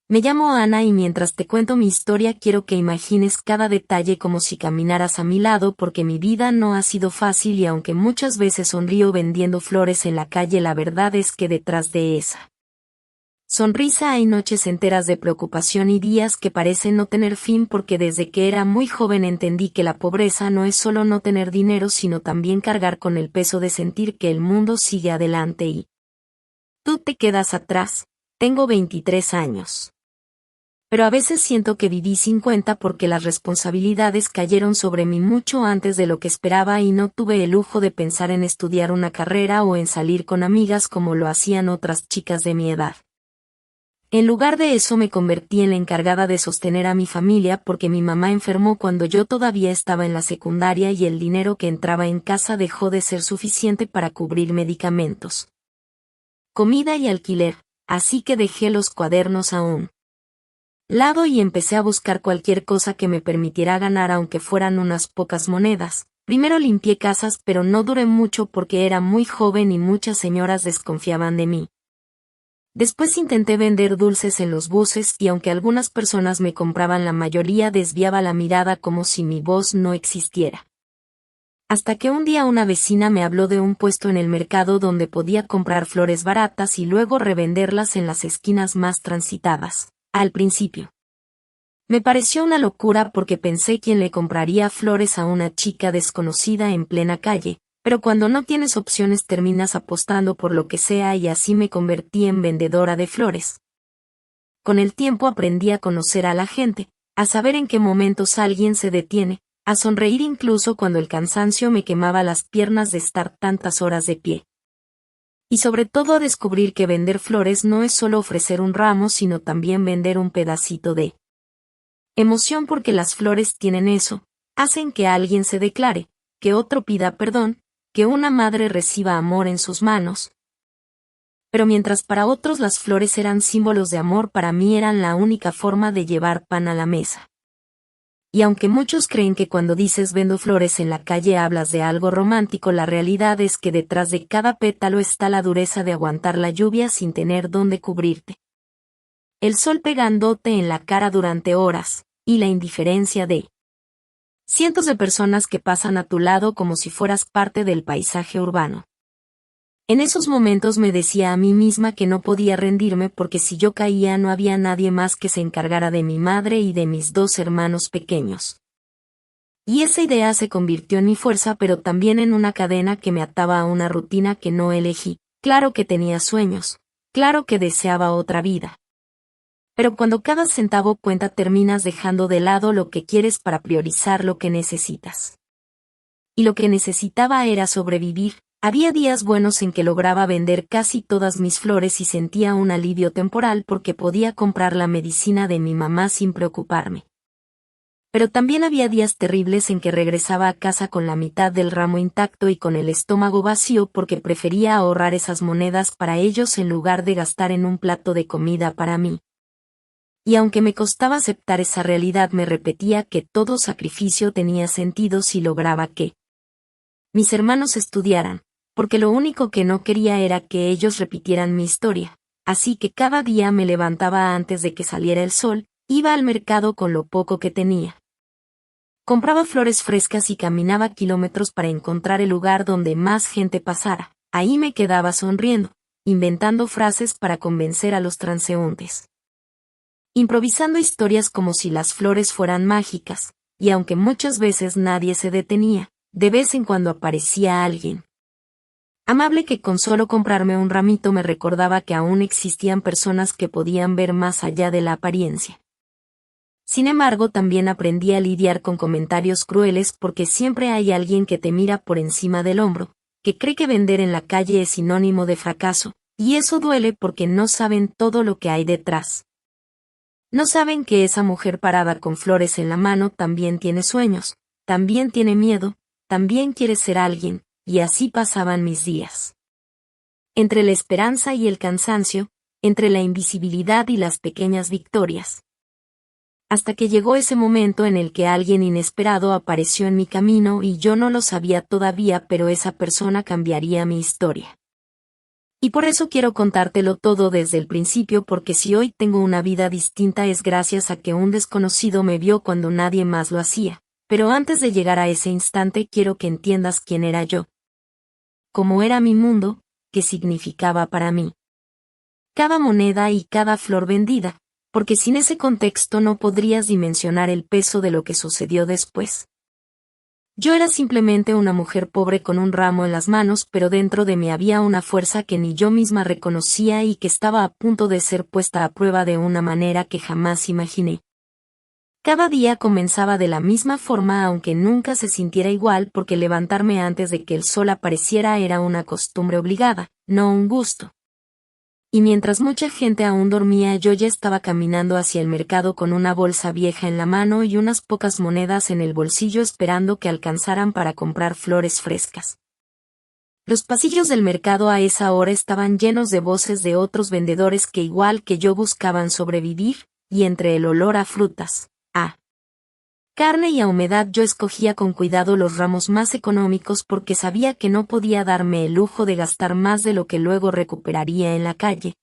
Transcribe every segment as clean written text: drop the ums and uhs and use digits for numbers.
Me llamo Ana y mientras te cuento mi historia quiero que imagines cada detalle como si caminaras a mi lado porque mi vida no ha sido fácil y aunque muchas veces sonrío vendiendo flores en la calle, la verdad es que detrás de esa sonrisa hay noches enteras de preocupación y días que parecen no tener fin porque desde que era muy joven entendí que la pobreza no es solo no tener dinero sino también cargar con el peso de sentir que el mundo sigue adelante y tú te quedas atrás. Tengo 23 años. Pero a veces siento que viví 50 porque las responsabilidades cayeron sobre mí mucho antes de lo que esperaba y no tuve el lujo de pensar en estudiar una carrera o en salir con amigas como lo hacían otras chicas de mi edad. En lugar de eso me convertí en la encargada de sostener a mi familia porque mi mamá enfermó cuando yo todavía estaba en la secundaria y el dinero que entraba en casa dejó de ser suficiente para cubrir medicamentos, comida y alquiler, así que dejé los cuadernos a un lado y empecé a buscar cualquier cosa que me permitiera ganar aunque fueran unas pocas monedas. Primero limpié casas pero no duré mucho porque era muy joven y muchas señoras desconfiaban de mí. Después intenté vender dulces en los buses y aunque algunas personas me compraban, la mayoría desviaba la mirada como si mi voz no existiera. Hasta que un día una vecina me habló de un puesto en el mercado donde podía comprar flores baratas y luego revenderlas en las esquinas más transitadas. Al principio me pareció una locura porque pensé quién le compraría flores a una chica desconocida en plena calle, pero cuando no tienes opciones terminas apostando por lo que sea y así me convertí en vendedora de flores. Con el tiempo aprendí a conocer a la gente, a saber en qué momentos alguien se detiene, a sonreír incluso cuando el cansancio me quemaba las piernas de estar tantas horas de pie. Y sobre todo a descubrir que vender flores no es solo ofrecer un ramo sino también vender un pedacito de emoción porque las flores tienen eso, hacen que alguien se declare, que otro pida perdón, que una madre reciba amor en sus manos. Pero mientras para otros las flores eran símbolos de amor, para mí eran la única forma de llevar pan a la mesa. Y aunque muchos creen que cuando dices vendo flores en la calle hablas de algo romántico, la realidad es que detrás de cada pétalo está la dureza de aguantar la lluvia sin tener dónde cubrirte, el sol pegándote en la cara durante horas, y la indiferencia de cientos de personas que pasan a tu lado como si fueras parte del paisaje urbano. En esos momentos me decía a mí misma que no podía rendirme porque si yo caía no había nadie más que se encargara de mi madre y de mis 2 hermanos pequeños. Y esa idea se convirtió en mi fuerza pero también en una cadena que me ataba a una rutina que no elegí. Claro que tenía sueños, claro que deseaba otra vida. Pero cuando cada centavo cuenta terminas dejando de lado lo que quieres para priorizar lo que necesitas. Y lo que necesitaba era sobrevivir. Había días buenos en que lograba vender casi todas mis flores y sentía un alivio temporal porque podía comprar la medicina de mi mamá sin preocuparme. Pero también había días terribles en que regresaba a casa con la mitad del ramo intacto y con el estómago vacío porque prefería ahorrar esas monedas para ellos en lugar de gastar en un plato de comida para mí. Y aunque me costaba aceptar esa realidad, me repetía que todo sacrificio tenía sentido si lograba que mis hermanos estudiaran, porque lo único que no quería era que ellos repitieran mi historia, así que cada día me levantaba antes de que saliera el sol, iba al mercado con lo poco que tenía. Compraba flores frescas y caminaba kilómetros para encontrar el lugar donde más gente pasara. Ahí me quedaba sonriendo, inventando frases para convencer a los transeúntes, improvisando historias como si las flores fueran mágicas, y aunque muchas veces nadie se detenía, de vez en cuando aparecía alguien amable que con solo comprarme un ramito me recordaba que aún existían personas que podían ver más allá de la apariencia. Sin embargo, también aprendí a lidiar con comentarios crueles porque siempre hay alguien que te mira por encima del hombro, que cree que vender en la calle es sinónimo de fracaso, y eso duele porque no saben todo lo que hay detrás. No saben que esa mujer parada con flores en la mano también tiene sueños, también tiene miedo, también quiere ser alguien. Y así pasaban mis días. Entre la esperanza y el cansancio, entre la invisibilidad y las pequeñas victorias. Hasta que llegó ese momento en el que alguien inesperado apareció en mi camino y yo no lo sabía todavía, pero esa persona cambiaría mi historia. Y por eso quiero contártelo todo desde el principio, porque si hoy tengo una vida distinta es gracias a que un desconocido me vio cuando nadie más lo hacía. Pero antes de llegar a ese instante quiero que entiendas quién era yo. Cómo era mi mundo, qué significaba para mí cada moneda y cada flor vendida, porque sin ese contexto no podrías dimensionar el peso de lo que sucedió después. Yo era simplemente una mujer pobre con un ramo en las manos, pero dentro de mí había una fuerza que ni yo misma reconocía y que estaba a punto de ser puesta a prueba de una manera que jamás imaginé. Cada día comenzaba de la misma forma, aunque nunca se sintiera igual, porque levantarme antes de que el sol apareciera era una costumbre obligada, no un gusto. Y mientras mucha gente aún dormía, yo ya estaba caminando hacia el mercado con una bolsa vieja en la mano y unas pocas monedas en el bolsillo, esperando que alcanzaran para comprar flores frescas. Los pasillos del mercado a esa hora estaban llenos de voces de otros vendedores que igual que yo buscaban sobrevivir, y entre el olor a frutas, a carne y a humedad yo escogía con cuidado los ramos más económicos, porque sabía que no podía darme el lujo de gastar más de lo que luego recuperaría en la calle.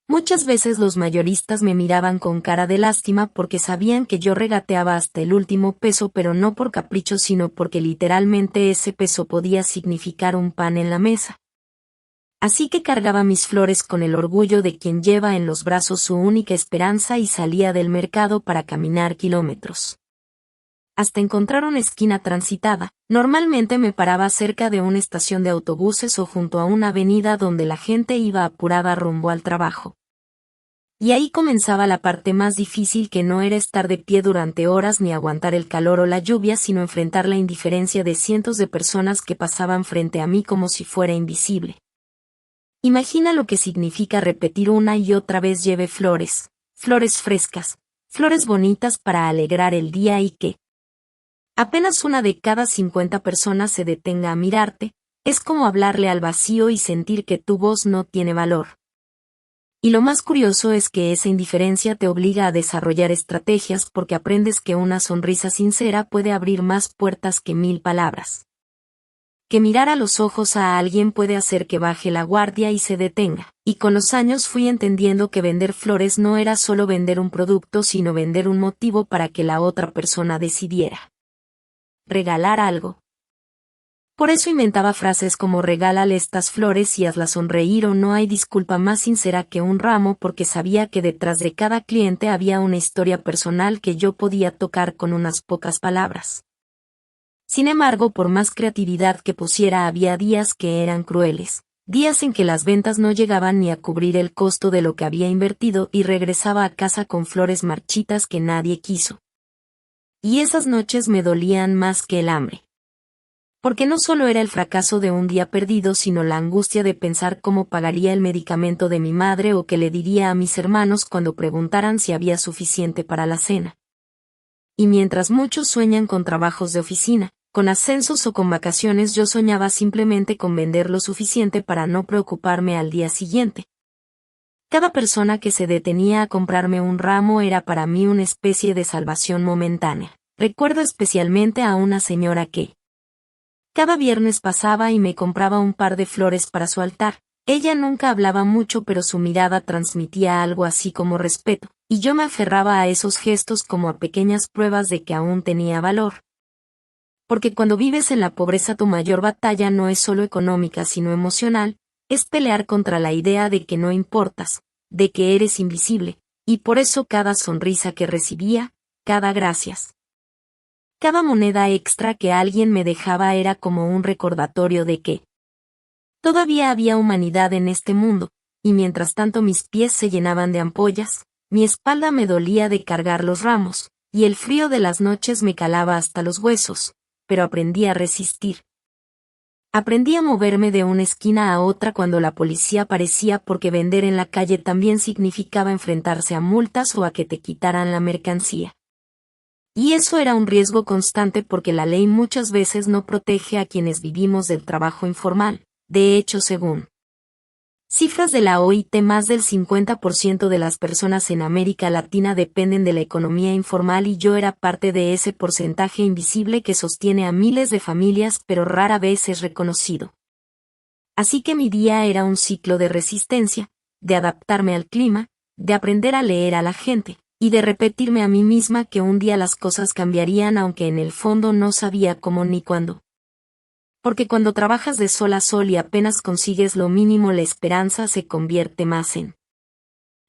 Muchas veces los mayoristas me miraban con cara de lástima porque sabían que yo regateaba hasta el último peso, pero no por capricho, sino porque literalmente ese peso podía significar un pan en la mesa. Así que cargaba mis flores con el orgullo de quien lleva en los brazos su única esperanza y salía del mercado para caminar kilómetros hasta encontrar una esquina transitada. Normalmente me paraba cerca de una estación de autobuses o junto a una avenida donde la gente iba apurada rumbo al trabajo. Y ahí comenzaba la parte más difícil, que no era estar de pie durante horas ni aguantar el calor o la lluvia, sino enfrentar la indiferencia de cientos de personas que pasaban frente a mí como si fuera invisible. Imagina lo que significa repetir una y otra vez: lleve flores, flores frescas, flores bonitas para alegrar el día, y que apenas una de cada 50 personas se detenga a mirarte. Es como hablarle al vacío y sentir que tu voz no tiene valor. Y lo más curioso es que esa indiferencia te obliga a desarrollar estrategias, porque aprendes que una sonrisa sincera puede abrir más puertas que 1000 palabras. Que mirar a los ojos a alguien puede hacer que baje la guardia y se detenga. Y con los años fui entendiendo que vender flores no era solo vender un producto, sino vender un motivo para que la otra persona decidiera regalar algo. Por eso inventaba frases como: regálale estas flores y hazla sonreír, o no hay disculpa más sincera que un ramo, porque sabía que detrás de cada cliente había una historia personal que yo podía tocar con unas pocas palabras. Sin embargo, por más creatividad que pusiera, había días que eran crueles, días en que las ventas no llegaban ni a cubrir el costo de lo que había invertido, y regresaba a casa con flores marchitas que nadie quiso. Y esas noches me dolían más que el hambre. Porque no solo era el fracaso de un día perdido, sino la angustia de pensar cómo pagaría el medicamento de mi madre, o qué le diría a mis hermanos cuando preguntaran si había suficiente para la cena. Y mientras muchos sueñan con trabajos de oficina, con ascensos o con vacaciones, yo soñaba simplemente con vender lo suficiente para no preocuparme al día siguiente. Cada persona que se detenía a comprarme un ramo era para mí una especie de salvación momentánea. Recuerdo especialmente a una señora que cada viernes pasaba y me compraba un par de flores para su altar. Ella nunca hablaba mucho, pero su mirada transmitía algo así como respeto, y yo me aferraba a esos gestos como a pequeñas pruebas de que aún tenía valor. Porque cuando vives en la pobreza, tu mayor batalla no es solo económica sino emocional, es pelear contra la idea de que no importas, de que eres invisible, y por eso cada sonrisa que recibía, cada gracias, cada moneda extra que alguien me dejaba era como un recordatorio de que todavía había humanidad en este mundo. Y mientras tanto mis pies se llenaban de ampollas, mi espalda me dolía de cargar los ramos, y el frío de las noches me calaba hasta los huesos, pero aprendí a resistir. Aprendí a moverme de una esquina a otra cuando la policía aparecía, porque vender en la calle también significaba enfrentarse a multas o a que te quitaran la mercancía. Y eso era un riesgo constante, porque la ley muchas veces no protege a quienes vivimos del trabajo informal. De hecho, según cifras de la OIT, más del 50% de las personas en América Latina dependen de la economía informal, y yo era parte de ese porcentaje invisible que sostiene a miles de familias, pero rara vez es reconocido. Así que mi día era un ciclo de resistencia, de adaptarme al clima, de aprender a leer a la gente, y de repetirme a mí misma que un día las cosas cambiarían aunque en el fondo no sabía cómo ni cuándo. Porque cuando trabajas de sol a sol y apenas consigues lo mínimo, la esperanza se convierte más en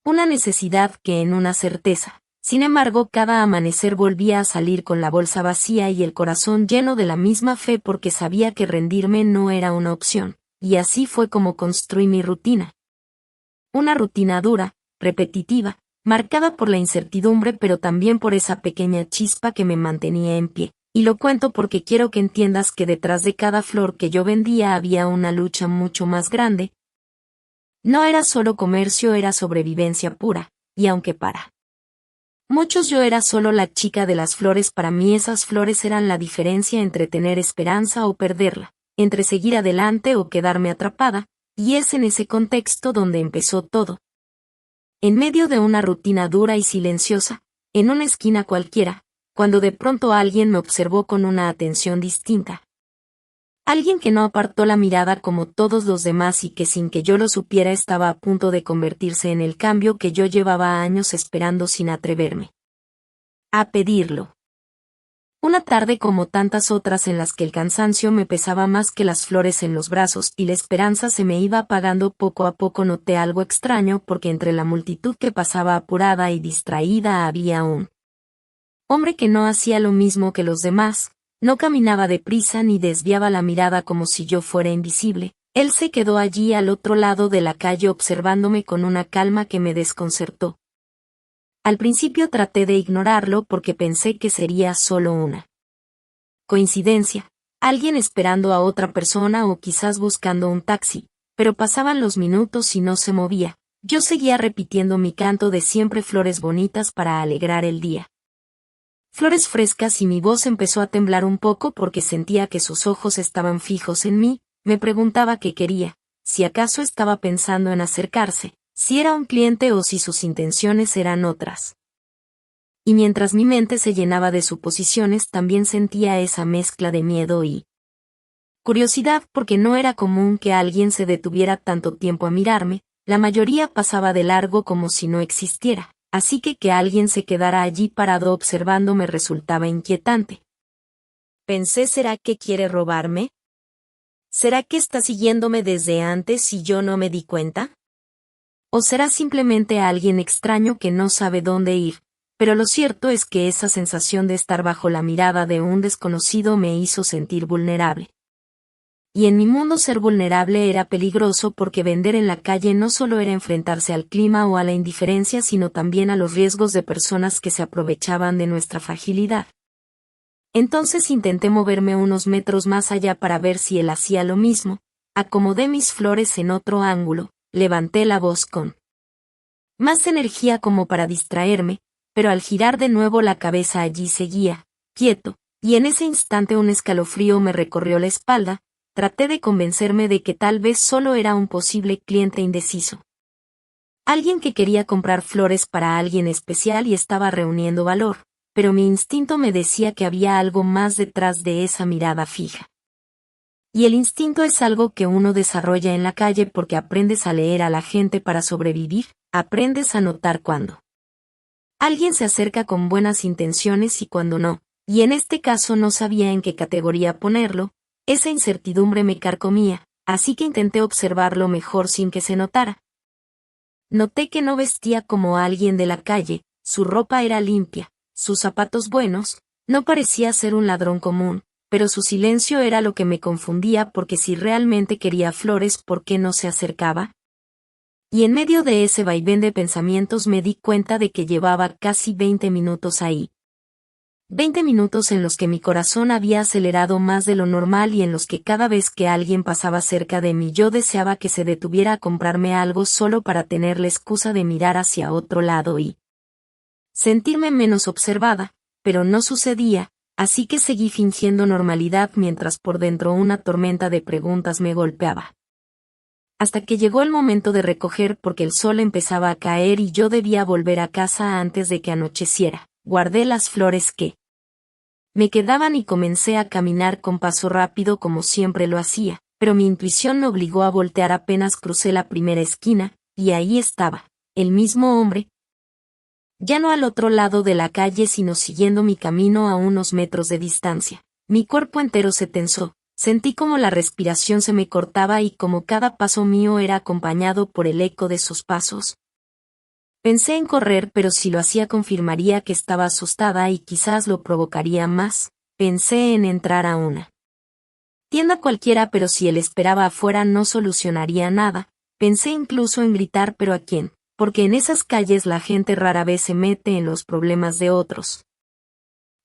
una necesidad que en una certeza. Sin embargo, cada amanecer volvía a salir con la bolsa vacía y el corazón lleno de la misma fe porque sabía que rendirme no era una opción, y así fue como construí mi rutina. Una rutina dura, repetitiva, marcada por la incertidumbre pero también por esa pequeña chispa que me mantenía en pie. Y lo cuento porque quiero que entiendas que detrás de cada flor que yo vendía había una lucha mucho más grande. No era solo comercio, era sobrevivencia pura, y aunque para muchos yo era solo la chica de las flores, para mí esas flores eran la diferencia entre tener esperanza o perderla, entre seguir adelante o quedarme atrapada, y es en ese contexto donde empezó todo. En medio de una rutina dura y silenciosa, en una esquina cualquiera, cuando de pronto alguien me observó con una atención distinta. Alguien que no apartó la mirada como todos los demás y que sin que yo lo supiera estaba a punto de convertirse en el cambio que yo llevaba años esperando sin atreverme a pedirlo. Una tarde como tantas otras en las que el cansancio me pesaba más que las flores en los brazos y la esperanza se me iba apagando poco a poco, noté algo extraño porque entre la multitud que pasaba apurada y distraída había un hombre que no hacía lo mismo que los demás. No caminaba deprisa ni desviaba la mirada como si yo fuera invisible. Él se quedó allí al otro lado de la calle observándome con una calma que me desconcertó. Al principio traté de ignorarlo porque pensé que sería solo una coincidencia, alguien esperando a otra persona o quizás buscando un taxi, pero pasaban los minutos y no se movía. Yo seguía repitiendo mi canto de siempre, flores bonitas para alegrar el día. Flores frescas, y mi voz empezó a temblar un poco porque sentía que sus ojos estaban fijos en mí. Me preguntaba qué quería, si acaso estaba pensando en acercarse, si era un cliente o si sus intenciones eran otras. Y mientras mi mente se llenaba de suposiciones, también sentía esa mezcla de miedo y curiosidad porque no era común que alguien se detuviera tanto tiempo a mirarme, la mayoría pasaba de largo como si no existiera. Así que alguien se quedara allí parado observando me resultaba inquietante. Pensé, ¿será que quiere robarme? ¿Será que está siguiéndome desde antes y yo no me di cuenta? ¿O será simplemente alguien extraño que no sabe dónde ir? Pero lo cierto es que esa sensación de estar bajo la mirada de un desconocido me hizo sentir vulnerable. Y en mi mundo ser vulnerable era peligroso porque vender en la calle no solo era enfrentarse al clima o a la indiferencia, sino también a los riesgos de personas que se aprovechaban de nuestra fragilidad. Entonces intenté moverme unos metros más allá para ver si él hacía lo mismo, acomodé mis flores en otro ángulo, levanté la voz con más energía como para distraerme, pero al girar de nuevo la cabeza allí seguía, quieto, y en ese instante un escalofrío me recorrió la espalda. Traté de convencerme de que tal vez solo era un posible cliente indeciso. Alguien que quería comprar flores para alguien especial y estaba reuniendo valor, pero mi instinto me decía que había algo más detrás de esa mirada fija. Y el instinto es algo que uno desarrolla en la calle porque aprendes a leer a la gente para sobrevivir, aprendes a notar cuando alguien se acerca con buenas intenciones y cuando no, y en este caso no sabía en qué categoría ponerlo. Esa incertidumbre me carcomía, así que intenté observarlo mejor sin que se notara. Noté que no vestía como alguien de la calle, su ropa era limpia, sus zapatos buenos, no parecía ser un ladrón común, pero su silencio era lo que me confundía porque si realmente quería flores, ¿por qué no se acercaba? Y en medio de ese vaivén de pensamientos me di cuenta de que llevaba casi 20 minutos ahí. 20 minutos en los que mi corazón había acelerado más de lo normal y en los que cada vez que alguien pasaba cerca de mí yo deseaba que se detuviera a comprarme algo solo para tener la excusa de mirar hacia otro lado y sentirme menos observada, pero no sucedía, así que seguí fingiendo normalidad mientras por dentro una tormenta de preguntas me golpeaba. Hasta que llegó el momento de recoger porque el sol empezaba a caer y yo debía volver a casa antes de que anocheciera. Guardé las flores que me quedaban y comencé a caminar con paso rápido como siempre lo hacía, pero mi intuición me obligó a voltear apenas crucé la primera esquina, y ahí estaba, el mismo hombre, ya no al otro lado de la calle sino siguiendo mi camino a unos metros de distancia. Mi cuerpo entero se tensó, sentí como la respiración se me cortaba y como cada paso mío era acompañado por el eco de sus pasos. Pensé en correr, pero si lo hacía confirmaría que estaba asustada y quizás lo provocaría más. Pensé en entrar a una tienda cualquiera, pero si él esperaba afuera no solucionaría nada. Pensé incluso en gritar, pero ¿a quién? Porque en esas calles la gente rara vez se mete en los problemas de otros.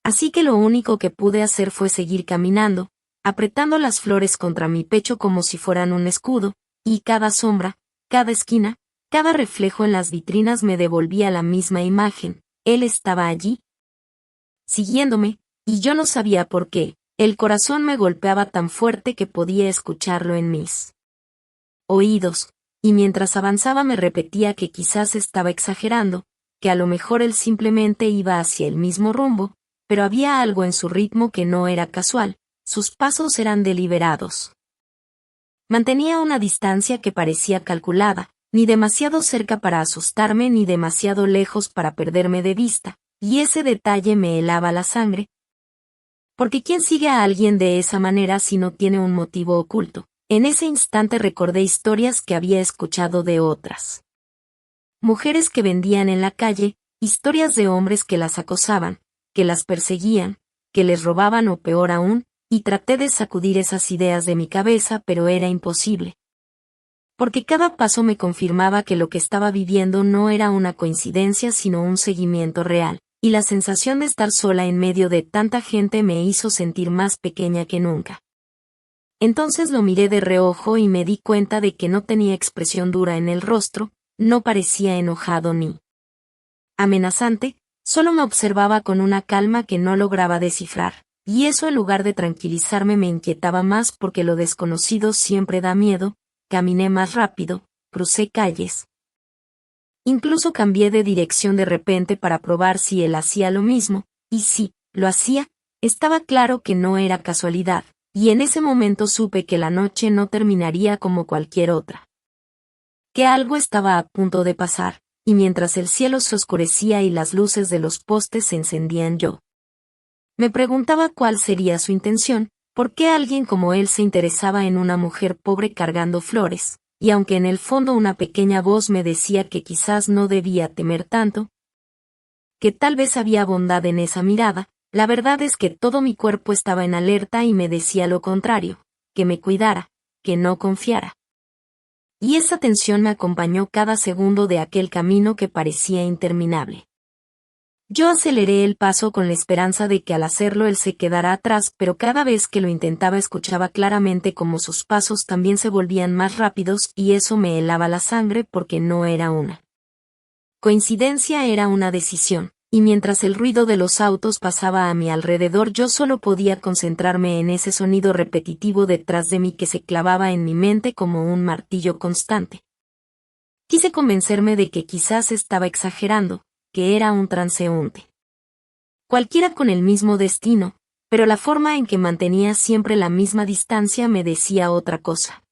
Así que lo único que pude hacer fue seguir caminando, apretando las flores contra mi pecho como si fueran un escudo, y cada sombra, cada esquina, cada reflejo en las vitrinas me devolvía la misma imagen. Él estaba allí, siguiéndome, y yo no sabía por qué. El corazón me golpeaba tan fuerte que podía escucharlo en mis oídos, y mientras avanzaba me repetía que quizás estaba exagerando, que a lo mejor él simplemente iba hacia el mismo rumbo, pero había algo en su ritmo que no era casual, sus pasos eran deliberados. Mantenía una distancia que parecía calculada, ni demasiado cerca para asustarme ni demasiado lejos para perderme de vista, y ese detalle me helaba la sangre. Porque ¿quién sigue a alguien de esa manera si no tiene un motivo oculto? En ese instante recordé historias que había escuchado de otras mujeres que vendían en la calle, historias de hombres que las acosaban, que las perseguían, que les robaban o peor aún, y traté de sacudir esas ideas de mi cabeza, pero era imposible. Porque cada paso me confirmaba que lo que estaba viviendo no era una coincidencia sino un seguimiento real, y la sensación de estar sola en medio de tanta gente me hizo sentir más pequeña que nunca. Entonces lo miré de reojo y me di cuenta de que no tenía expresión dura en el rostro, no parecía enojado ni amenazante, solo me observaba con una calma que no lograba descifrar, y eso en lugar de tranquilizarme me inquietaba más porque lo desconocido siempre da miedo. Caminé más rápido, crucé calles. Incluso cambié de dirección de repente para probar si él hacía lo mismo, y sí, lo hacía, estaba claro que no era casualidad, y en ese momento supe que la noche no terminaría como cualquier otra. Que algo estaba a punto de pasar, y mientras el cielo se oscurecía y las luces de los postes se encendían yo me preguntaba cuál sería su intención, por qué alguien como él se interesaba en una mujer pobre cargando flores, y aunque en el fondo una pequeña voz me decía que quizás no debía temer tanto, que tal vez había bondad en esa mirada, la verdad es que todo mi cuerpo estaba en alerta y me decía lo contrario, que me cuidara, que no confiara. Y esa tensión me acompañó cada segundo de aquel camino que parecía interminable. Yo aceleré el paso con la esperanza de que al hacerlo él se quedara atrás, pero cada vez que lo intentaba escuchaba claramente cómo sus pasos también se volvían más rápidos y eso me helaba la sangre porque no era una coincidencia, era una decisión, y mientras el ruido de los autos pasaba a mi alrededor yo solo podía concentrarme en ese sonido repetitivo detrás de mí que se clavaba en mi mente como un martillo constante. Quise convencerme de que quizás estaba exagerando, que era un transeúnte. Cualquiera con el mismo destino, pero la forma en que mantenía siempre la misma distancia me decía otra cosa.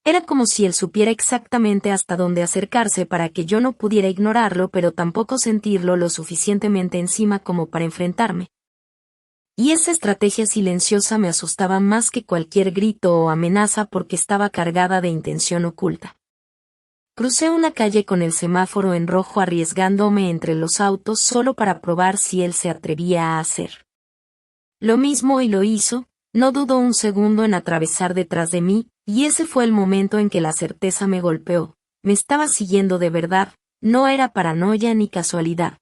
Era como si él supiera exactamente hasta dónde acercarse para que yo no pudiera ignorarlo, pero tampoco sentirlo lo suficientemente encima como para enfrentarme. Y esa estrategia silenciosa me asustaba más que cualquier grito o amenaza porque estaba cargada de intención oculta. Crucé una calle con el semáforo en rojo arriesgándome entre los autos solo para probar si él se atrevía a hacer lo mismo y lo hizo, no dudó un segundo en atravesar detrás de mí, y ese fue el momento en que la certeza me golpeó, me estaba siguiendo de verdad, no era paranoia ni casualidad.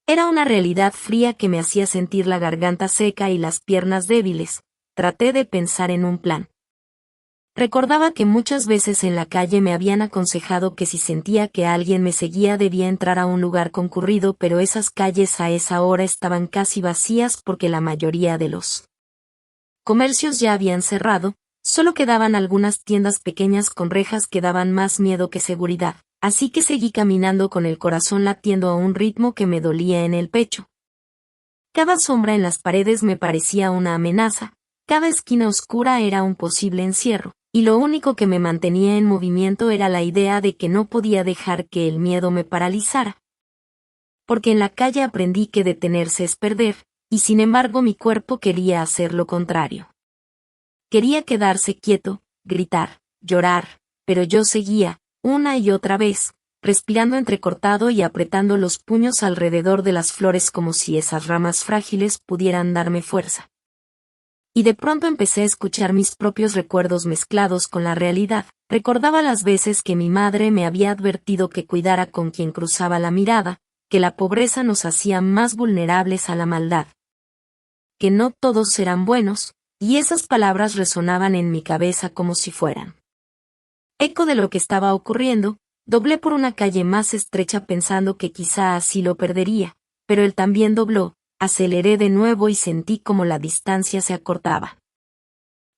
Era una realidad fría que me hacía sentir la garganta seca y las piernas débiles, traté de pensar en un plan. Recordaba que muchas veces en la calle me habían aconsejado que si sentía que alguien me seguía debía entrar a un lugar concurrido, pero esas calles a esa hora estaban casi vacías porque la mayoría de los comercios ya habían cerrado, solo quedaban algunas tiendas pequeñas con rejas que daban más miedo que seguridad, así que seguí caminando con el corazón latiendo a un ritmo que me dolía en el pecho. Cada sombra en las paredes me parecía una amenaza, Cada esquina oscura era un posible encierro, y lo único que me mantenía en movimiento era la idea de que no podía dejar que el miedo me paralizara. Porque en la calle aprendí que detenerse es perder, y sin embargo mi cuerpo quería hacer lo contrario. Quería quedarse quieto, gritar, llorar, pero yo seguía, una y otra vez, respirando entrecortado y apretando los puños alrededor de las flores como si esas ramas frágiles pudieran darme fuerza. Y de pronto empecé a escuchar mis propios recuerdos mezclados con la realidad. Recordaba las veces que mi madre me había advertido que cuidara con quien cruzaba la mirada, que la pobreza nos hacía más vulnerables a la maldad. Que no todos eran buenos, y esas palabras resonaban en mi cabeza como si fueran eco de lo que estaba ocurriendo. Doblé por una calle más estrecha pensando que quizá así lo perdería, pero él también dobló. Aceleré de nuevo y sentí como la distancia se acortaba.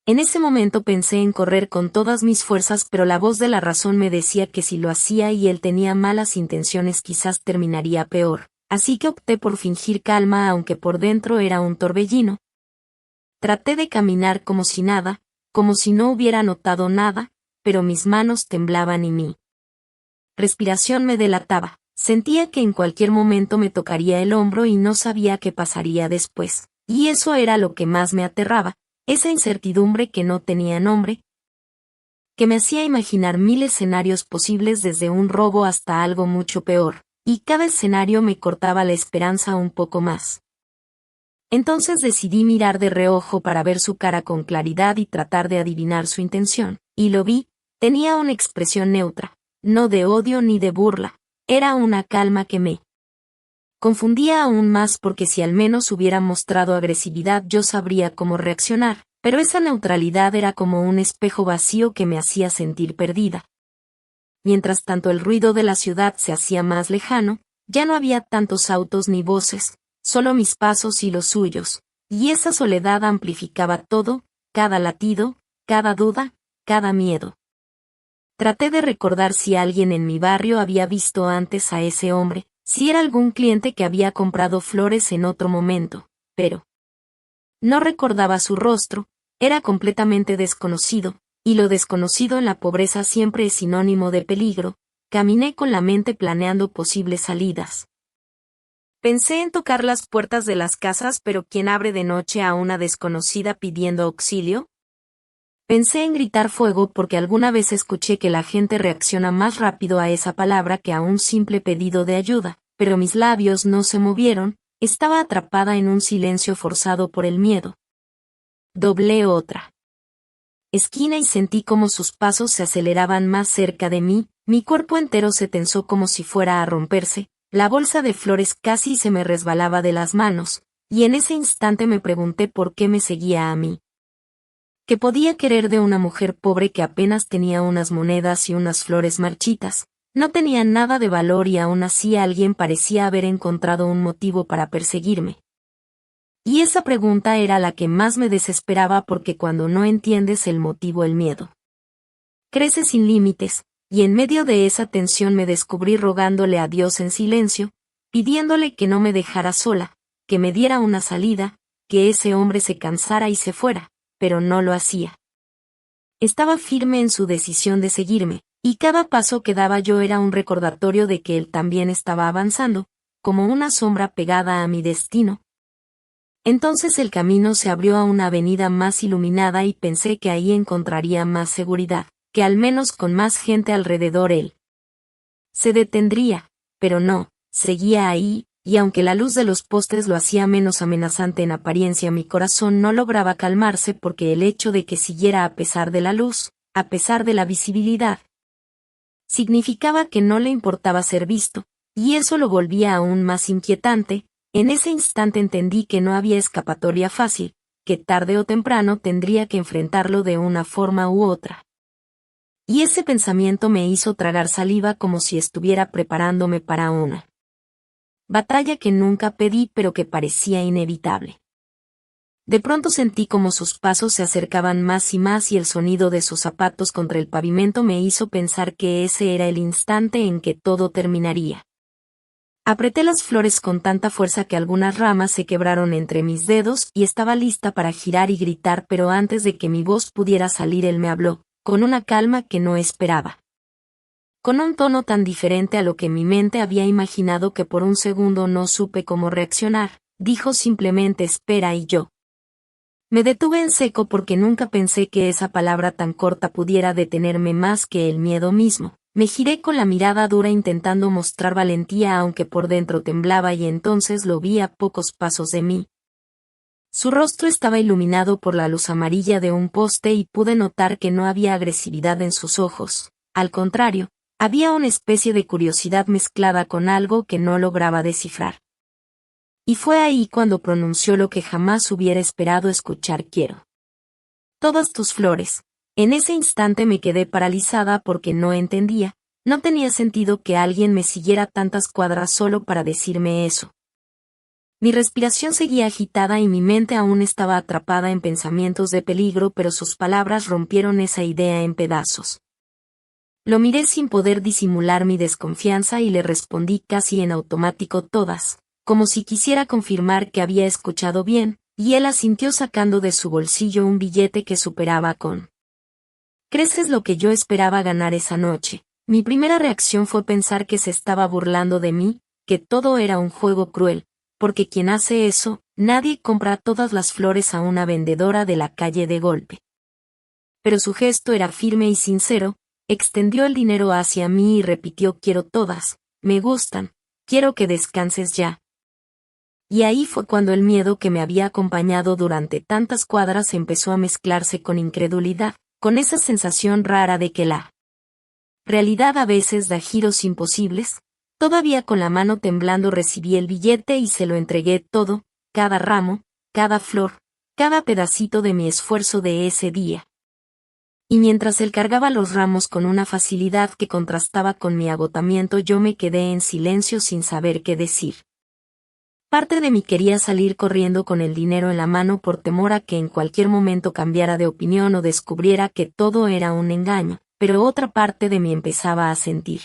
En ese momento pensé en correr con todas mis fuerzas, pero la voz de la razón me decía que si lo hacía y él tenía malas intenciones quizás terminaría peor, así que opté por fingir calma aunque por dentro era un torbellino. Traté de caminar como si nada, como si no hubiera notado nada, pero mis manos temblaban y mi respiración me delataba. Sentía que en cualquier momento me tocaría el hombro y no sabía qué pasaría después. Y eso era lo que más me aterraba, esa incertidumbre que no tenía nombre, que me hacía imaginar 1000 escenarios posibles desde un robo hasta algo mucho peor, y cada escenario me cortaba la esperanza un poco más. Entonces decidí mirar de reojo para ver su cara con claridad y tratar de adivinar su intención, y lo vi. Tenía una expresión neutra, no de odio ni de burla. Era una calma que me confundía aún más porque si al menos hubiera mostrado agresividad yo sabría cómo reaccionar, pero esa neutralidad era como un espejo vacío que me hacía sentir perdida. Mientras tanto el ruido de la ciudad se hacía más lejano, ya no había tantos autos ni voces, solo mis pasos y los suyos, y esa soledad amplificaba todo, cada latido, cada duda, cada miedo. Traté de recordar si alguien en mi barrio había visto antes a ese hombre, si era algún cliente que había comprado flores en otro momento, pero no recordaba su rostro, era completamente desconocido, y lo desconocido en la pobreza siempre es sinónimo de peligro. Caminé con la mente planeando posibles salidas. Pensé en tocar las puertas de las casas, pero ¿quién abre de noche a una desconocida pidiendo auxilio? Pensé en gritar fuego porque alguna vez escuché que la gente reacciona más rápido a esa palabra que a un simple pedido de ayuda, pero mis labios no se movieron, estaba atrapada en un silencio forzado por el miedo. Doblé otra esquina y sentí como sus pasos se aceleraban más cerca de mí, mi cuerpo entero se tensó como si fuera a romperse, la bolsa de flores casi se me resbalaba de las manos, y en ese instante me pregunté por qué me seguía a mí. ¿Qué podía querer de una mujer pobre que apenas tenía unas monedas y unas flores marchitas? No tenía nada de valor y aún así alguien parecía haber encontrado un motivo para perseguirme. Y esa pregunta era la que más me desesperaba porque cuando no entiendes el motivo, el miedo crece sin límites, y en medio de esa tensión me descubrí rogándole a Dios en silencio, pidiéndole que no me dejara sola, que me diera una salida, que ese hombre se cansara y se fuera. Pero no lo hacía. Estaba firme en su decisión de seguirme, y cada paso que daba yo era un recordatorio de que él también estaba avanzando, como una sombra pegada a mi destino. Entonces el camino se abrió a una avenida más iluminada y pensé que ahí encontraría más seguridad, que al menos con más gente alrededor él se detendría, pero no, seguía ahí. Y aunque la luz de los postes lo hacía menos amenazante en apariencia, mi corazón no lograba calmarse porque el hecho de que siguiera a pesar de la luz, a pesar de la visibilidad, significaba que no le importaba ser visto, y eso lo volvía aún más inquietante. En ese instante entendí que no había escapatoria fácil, que tarde o temprano tendría que enfrentarlo de una forma u otra. Y ese pensamiento me hizo tragar saliva como si estuviera preparándome para una batalla que nunca pedí pero que parecía inevitable. De pronto sentí como sus pasos se acercaban más y más y el sonido de sus zapatos contra el pavimento me hizo pensar que ese era el instante en que todo terminaría. Apreté las flores con tanta fuerza que algunas ramas se quebraron entre mis dedos y estaba lista para girar y gritar, pero antes de que mi voz pudiera salir él me habló, con una calma que no esperaba. Con un tono tan diferente a lo que mi mente había imaginado que por un segundo no supe cómo reaccionar, dijo simplemente espera y yo. Me detuve en seco porque nunca pensé que esa palabra tan corta pudiera detenerme más que el miedo mismo. Me giré con la mirada dura intentando mostrar valentía aunque por dentro temblaba y entonces lo vi a pocos pasos de mí. Su rostro estaba iluminado por la luz amarilla de un poste y pude notar que no había agresividad en sus ojos. Al contrario, había una especie de curiosidad mezclada con algo que no lograba descifrar. Y fue ahí cuando pronunció lo que jamás hubiera esperado escuchar: quiero todas tus flores. En ese instante me quedé paralizada porque no entendía, no tenía sentido que alguien me siguiera tantas cuadras solo para decirme eso. Mi respiración seguía agitada y mi mente aún estaba atrapada en pensamientos de peligro, pero sus palabras rompieron esa idea en pedazos. Lo miré sin poder disimular mi desconfianza y le respondí casi en automático todas, como si quisiera confirmar que había escuchado bien, y él asintió sacando de su bolsillo un billete que superaba con «¿Crees lo que yo esperaba ganar esa noche?» Mi primera reacción fue pensar que se estaba burlando de mí, que todo era un juego cruel, porque quien hace eso, nadie compra todas las flores a una vendedora de la calle de golpe. Pero su gesto era firme y sincero, extendió el dinero hacia mí y repitió: quiero todas, me gustan, quiero que descanses ya. Y ahí fue cuando el miedo que me había acompañado durante tantas cuadras empezó a mezclarse con incredulidad, con esa sensación rara de que la realidad a veces da giros imposibles. Todavía con la mano temblando recibí el billete y se lo entregué todo, cada ramo, cada flor, cada pedacito de mi esfuerzo de ese día. Y mientras él cargaba los ramos con una facilidad que contrastaba con mi agotamiento, yo me quedé en silencio sin saber qué decir. Parte de mí quería salir corriendo con el dinero en la mano por temor a que en cualquier momento cambiara de opinión o descubriera que todo era un engaño, pero otra parte de mí empezaba a sentir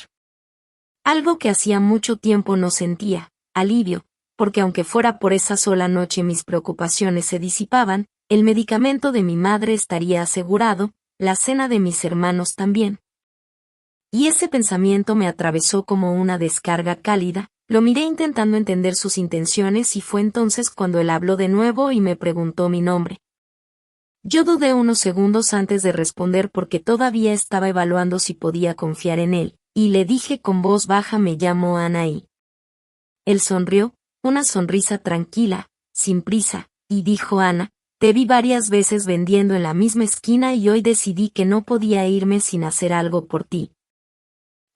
algo que hacía mucho tiempo no sentía: alivio, porque aunque fuera por esa sola noche mis preocupaciones se disipaban, el medicamento de mi madre estaría asegurado, la cena de mis hermanos también. Y ese pensamiento me atravesó como una descarga cálida. Lo miré intentando entender sus intenciones y fue entonces cuando él habló de nuevo y me preguntó mi nombre. Yo dudé unos segundos antes de responder porque todavía estaba evaluando si podía confiar en él, y le dije con voz baja: me llamo Anaí. Él sonrió, una sonrisa tranquila, sin prisa, y dijo: Ana, te vi varias veces vendiendo en la misma esquina y hoy decidí que no podía irme sin hacer algo por ti.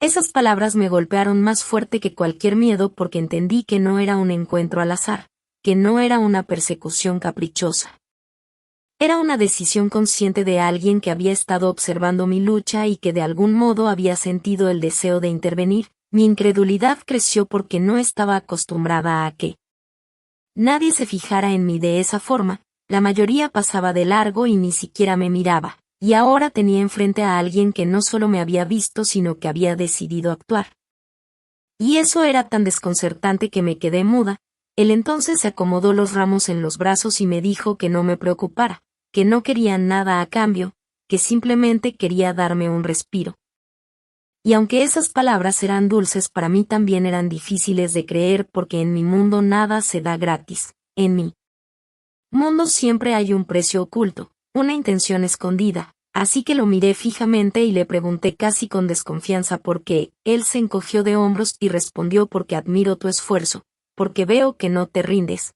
Esas palabras me golpearon más fuerte que cualquier miedo porque entendí que no era un encuentro al azar, que no era una persecución caprichosa. Era una decisión consciente de alguien que había estado observando mi lucha y que de algún modo había sentido el deseo de intervenir. Mi incredulidad creció porque no estaba acostumbrada a que nadie se fijara en mí de esa forma. La mayoría pasaba de largo y ni siquiera me miraba. Y ahora tenía enfrente a alguien que no solo me había visto sino que había decidido actuar. Y eso era tan desconcertante que me quedé muda. Él entonces se acomodó los ramos en los brazos y me dijo que no me preocupara, que no quería nada a cambio, que simplemente quería darme un respiro. Y aunque esas palabras eran dulces, para mí también eran difíciles de creer porque en mi mundo nada se da gratis. En mi mundo siempre hay un precio oculto, una intención escondida. Así que lo miré fijamente y le pregunté casi con desconfianza por qué. Él se encogió de hombros y respondió: porque admiro tu esfuerzo, porque veo que no te rindes.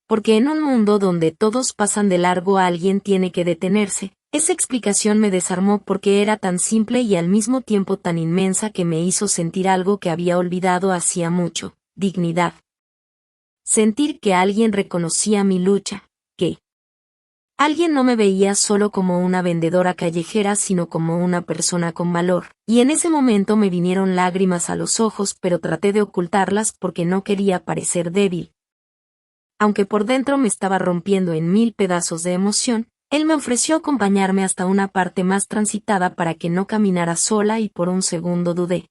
Porque en un mundo donde todos pasan de largo alguien tiene que detenerse. Esa explicación me desarmó porque era tan simple y al mismo tiempo tan inmensa que me hizo sentir algo que había olvidado hacía mucho: dignidad. Sentir que alguien reconocía mi lucha, que alguien no me veía solo como una vendedora callejera sino como una persona con valor, y en ese momento me vinieron lágrimas a los ojos, pero traté de ocultarlas porque no quería parecer débil. Aunque por dentro me estaba rompiendo en mil pedazos de emoción, él me ofreció acompañarme hasta una parte más transitada para que no caminara sola y por un segundo dudé.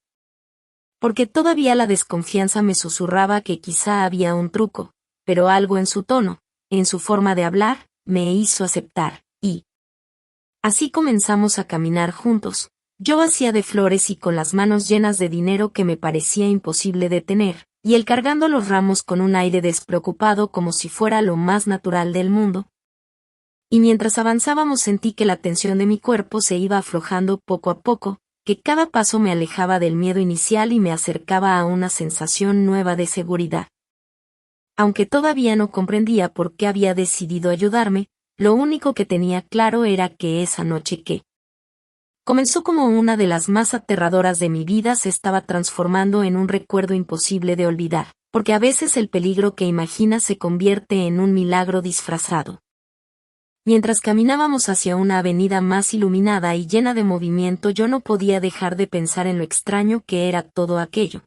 porque todavía la desconfianza me susurraba que quizá había un truco, pero algo en su tono, en su forma de hablar, me hizo aceptar, y así comenzamos a caminar juntos, yo vacía de flores y con las manos llenas de dinero que me parecía imposible detener, y él cargando los ramos con un aire despreocupado como si fuera lo más natural del mundo. Y mientras avanzábamos sentí que la tensión de mi cuerpo se iba aflojando poco a poco, que cada paso me alejaba del miedo inicial y me acercaba a una sensación nueva de seguridad. Aunque todavía no comprendía por qué había decidido ayudarme, lo único que tenía claro era que esa noche que comenzó como una de las más aterradoras de mi vida se estaba transformando en un recuerdo imposible de olvidar, porque a veces el peligro que imaginas se convierte en un milagro disfrazado. Mientras caminábamos hacia una avenida más iluminada y llena de movimiento, yo no podía dejar de pensar en lo extraño que era todo aquello.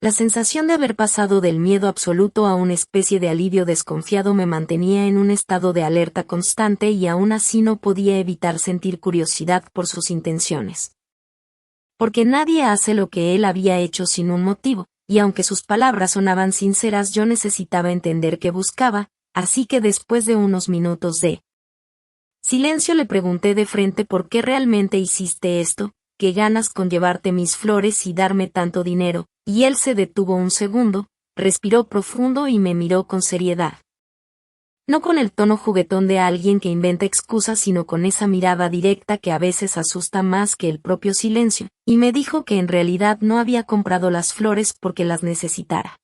La sensación de haber pasado del miedo absoluto a una especie de alivio desconfiado me mantenía en un estado de alerta constante y aún así no podía evitar sentir curiosidad por sus intenciones. Porque nadie hace lo que él había hecho sin un motivo, y aunque sus palabras sonaban sinceras yo necesitaba entender qué buscaba, así que después de unos minutos de silencio le pregunté de frente por qué realmente hiciste esto, qué ganas con llevarte mis flores y darme tanto dinero, y él se detuvo un segundo, respiró profundo y me miró con seriedad. No con el tono juguetón de alguien que inventa excusas, sino con esa mirada directa que a veces asusta más que el propio silencio, y me dijo que en realidad no había comprado las flores porque las necesitara.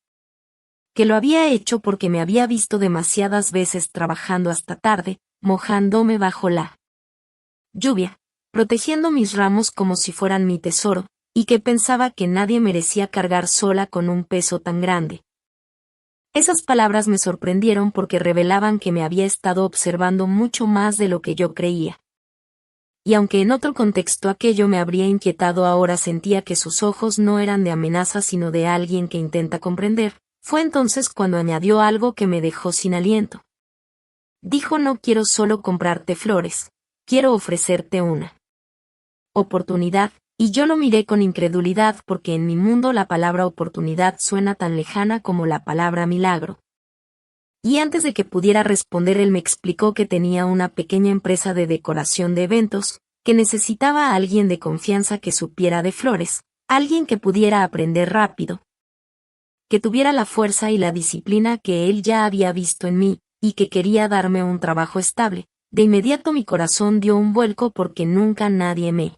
Que lo había hecho porque me había visto demasiadas veces trabajando hasta tarde, mojándome bajo la lluvia, protegiendo mis ramos como si fueran mi tesoro, y que pensaba que nadie merecía cargar sola con un peso tan grande. Esas palabras me sorprendieron porque revelaban que me había estado observando mucho más de lo que yo creía. Y aunque en otro contexto aquello me habría inquietado, ahora sentía que sus ojos no eran de amenaza sino de alguien que intenta comprender. Fue entonces cuando añadió algo que me dejó sin aliento. Dijo: no quiero solo comprarte flores, quiero ofrecerte una oportunidad, y yo lo miré con incredulidad porque en mi mundo la palabra oportunidad suena tan lejana como la palabra milagro. Y antes de que pudiera responder él me explicó que tenía una pequeña empresa de decoración de eventos, que necesitaba a alguien de confianza que supiera de flores, alguien que pudiera aprender rápido, que tuviera la fuerza y la disciplina que él ya había visto en mí, y que quería darme un trabajo estable. De inmediato mi corazón dio un vuelco porque nunca nadie me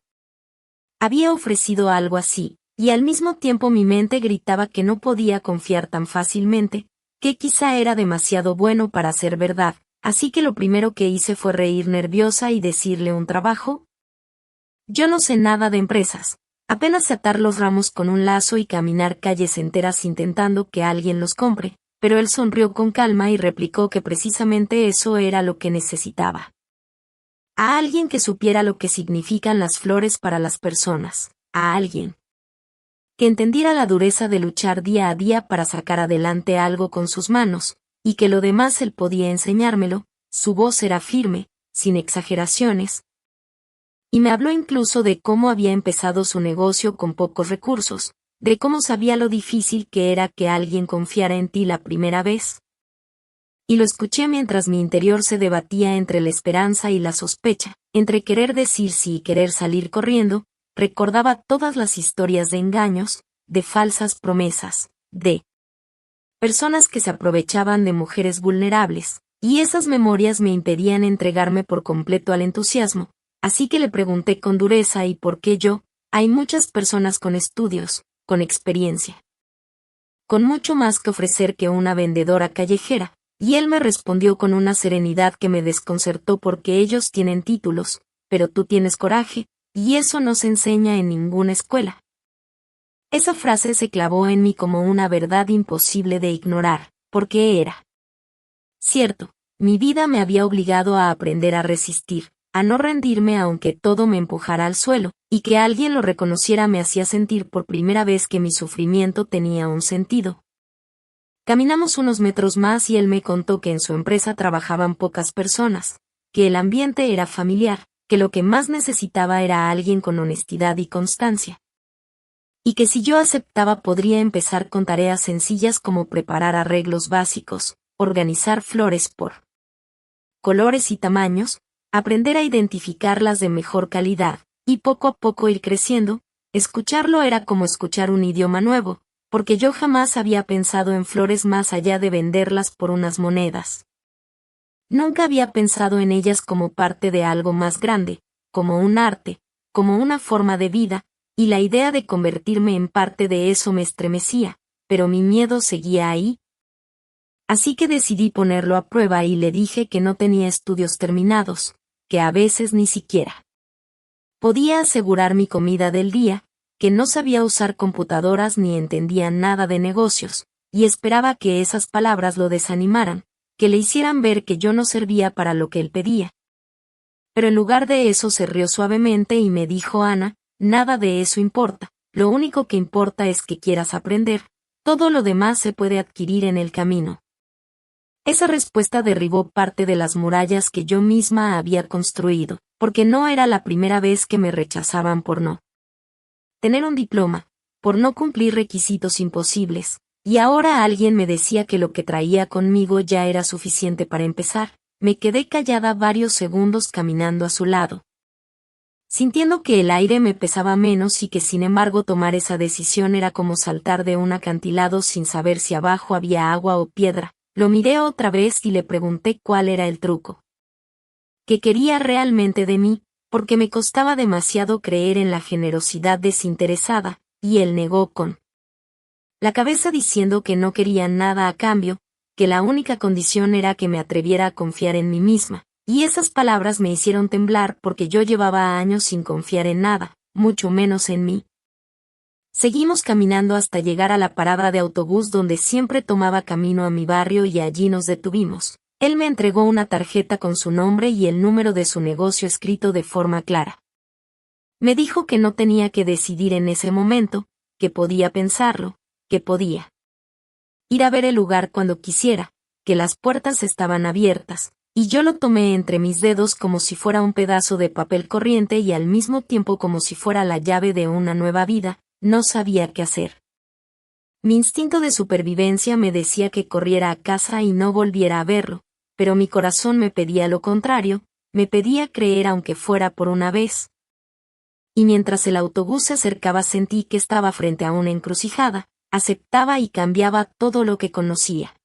había ofrecido algo así, y al mismo tiempo mi mente gritaba que no podía confiar tan fácilmente, que quizá era demasiado bueno para ser verdad, así que lo primero que hice fue reír nerviosa y decirle: ¿un trabajo? Yo no sé nada de empresas. Apenas sé atar los ramos con un lazo y caminar calles enteras intentando que alguien los compre, pero él sonrió con calma y replicó que precisamente eso era lo que necesitaba. A alguien que supiera lo que significan las flores para las personas, a alguien que entendiera la dureza de luchar día a día para sacar adelante algo con sus manos, y que lo demás él podía enseñármelo. Su voz era firme, sin exageraciones, y me habló incluso de cómo había empezado su negocio con pocos recursos, de cómo sabía lo difícil que era que alguien confiara en ti la primera vez. Y lo escuché mientras mi interior se debatía entre la esperanza y la sospecha, entre querer decir sí y querer salir corriendo. Recordaba todas las historias de engaños, de falsas promesas, de personas que se aprovechaban de mujeres vulnerables, y esas memorias me impedían entregarme por completo al entusiasmo. Así que le pregunté con dureza: ¿y por qué yo? Hay muchas personas con estudios, con experiencia, con mucho más que ofrecer que una vendedora callejera, y él me respondió con una serenidad que me desconcertó: porque ellos tienen títulos, pero tú tienes coraje, y eso no se enseña en ninguna escuela. Esa frase se clavó en mí como una verdad imposible de ignorar, porque era cierto. Mi vida me había obligado a aprender a resistir, a no rendirme aunque todo me empujara al suelo, y que alguien lo reconociera me hacía sentir por primera vez que mi sufrimiento tenía un sentido. Caminamos unos metros más y él me contó que en su empresa trabajaban pocas personas, que el ambiente era familiar, que lo que más necesitaba era alguien con honestidad y constancia. y que si yo aceptaba podría empezar con tareas sencillas como preparar arreglos básicos, organizar flores por colores y tamaños, aprender a identificarlas de mejor calidad, y poco a poco ir creciendo. Escucharlo era como escuchar un idioma nuevo, porque yo jamás había pensado en flores más allá de venderlas por unas monedas. Nunca había pensado en ellas como parte de algo más grande, como un arte, como una forma de vida, y la idea de convertirme en parte de eso me estremecía, pero mi miedo seguía ahí. Así que decidí ponerlo a prueba y le dije que no tenía estudios terminados, que a veces ni siquiera podía asegurar mi comida del día, que no sabía usar computadoras ni entendía nada de negocios, y esperaba que esas palabras lo desanimaran, que le hicieran ver que yo no servía para lo que él pedía. Pero en lugar de eso se rió suavemente y me dijo: Ana, nada de eso importa, lo único que importa es que quieras aprender, todo lo demás se puede adquirir en el camino. Esa respuesta derribó parte de las murallas que yo misma había construido, porque no era la primera vez que me rechazaban por no tener un diploma, por no cumplir requisitos imposibles, y ahora alguien me decía que lo que traía conmigo ya era suficiente para empezar. Me quedé callada varios segundos caminando a su lado, sintiendo que el aire me pesaba menos y que sin embargo tomar esa decisión era como saltar de un acantilado sin saber si abajo había agua o piedra. Lo miré otra vez y le pregunté cuál era el truco. ¿Qué quería realmente de mí? Porque me costaba demasiado creer en la generosidad desinteresada, y él negó con la cabeza diciendo que no quería nada a cambio, que la única condición era que me atreviera a confiar en mí misma, y esas palabras me hicieron temblar porque yo llevaba años sin confiar en nada, mucho menos en mí. Seguimos caminando hasta llegar a la parada de autobús donde siempre tomaba camino a mi barrio y allí nos detuvimos. Él me entregó una tarjeta con su nombre y el número de su negocio escrito de forma clara. Me dijo que no tenía que decidir en ese momento, que podía pensarlo, que podía ir a ver el lugar cuando quisiera, que las puertas estaban abiertas, y yo lo tomé entre mis dedos como si fuera un pedazo de papel corriente y al mismo tiempo como si fuera la llave de una nueva vida. No sabía qué hacer. Mi instinto de supervivencia me decía que corriera a casa y no volviera a verlo, pero mi corazón me pedía lo contrario, me pedía creer aunque fuera por una vez. Y mientras el autobús se acercaba sentí que estaba frente a una encrucijada, aceptaba y cambiaba todo lo que conocía.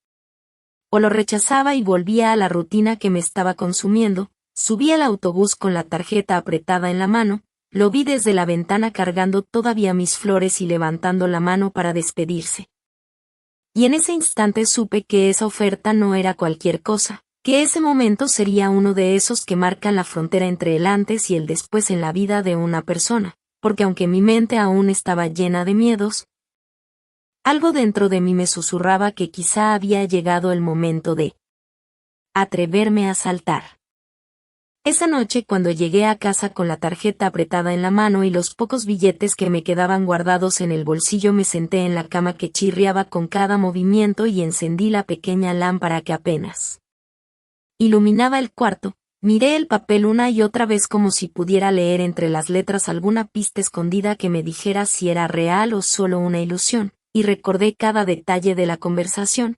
O lo rechazaba y volvía a la rutina que me estaba consumiendo. Subí al autobús con la tarjeta apretada en la mano. Lo vi desde la ventana cargando todavía mis flores y levantando la mano para despedirse. Y en ese instante supe que esa oferta no era cualquier cosa, que ese momento sería uno de esos que marcan la frontera entre el antes y el después en la vida de una persona, porque aunque mi mente aún estaba llena de miedos, algo dentro de mí me susurraba que quizá había llegado el momento de atreverme a saltar. Esa noche cuando llegué a casa con la tarjeta apretada en la mano y los pocos billetes que me quedaban guardados en el bolsillo me senté en la cama que chirriaba con cada movimiento y encendí la pequeña lámpara que apenas iluminaba el cuarto. Miré el papel una y otra vez como si pudiera leer entre las letras alguna pista escondida que me dijera si era real o solo una ilusión, y recordé cada detalle de la conversación.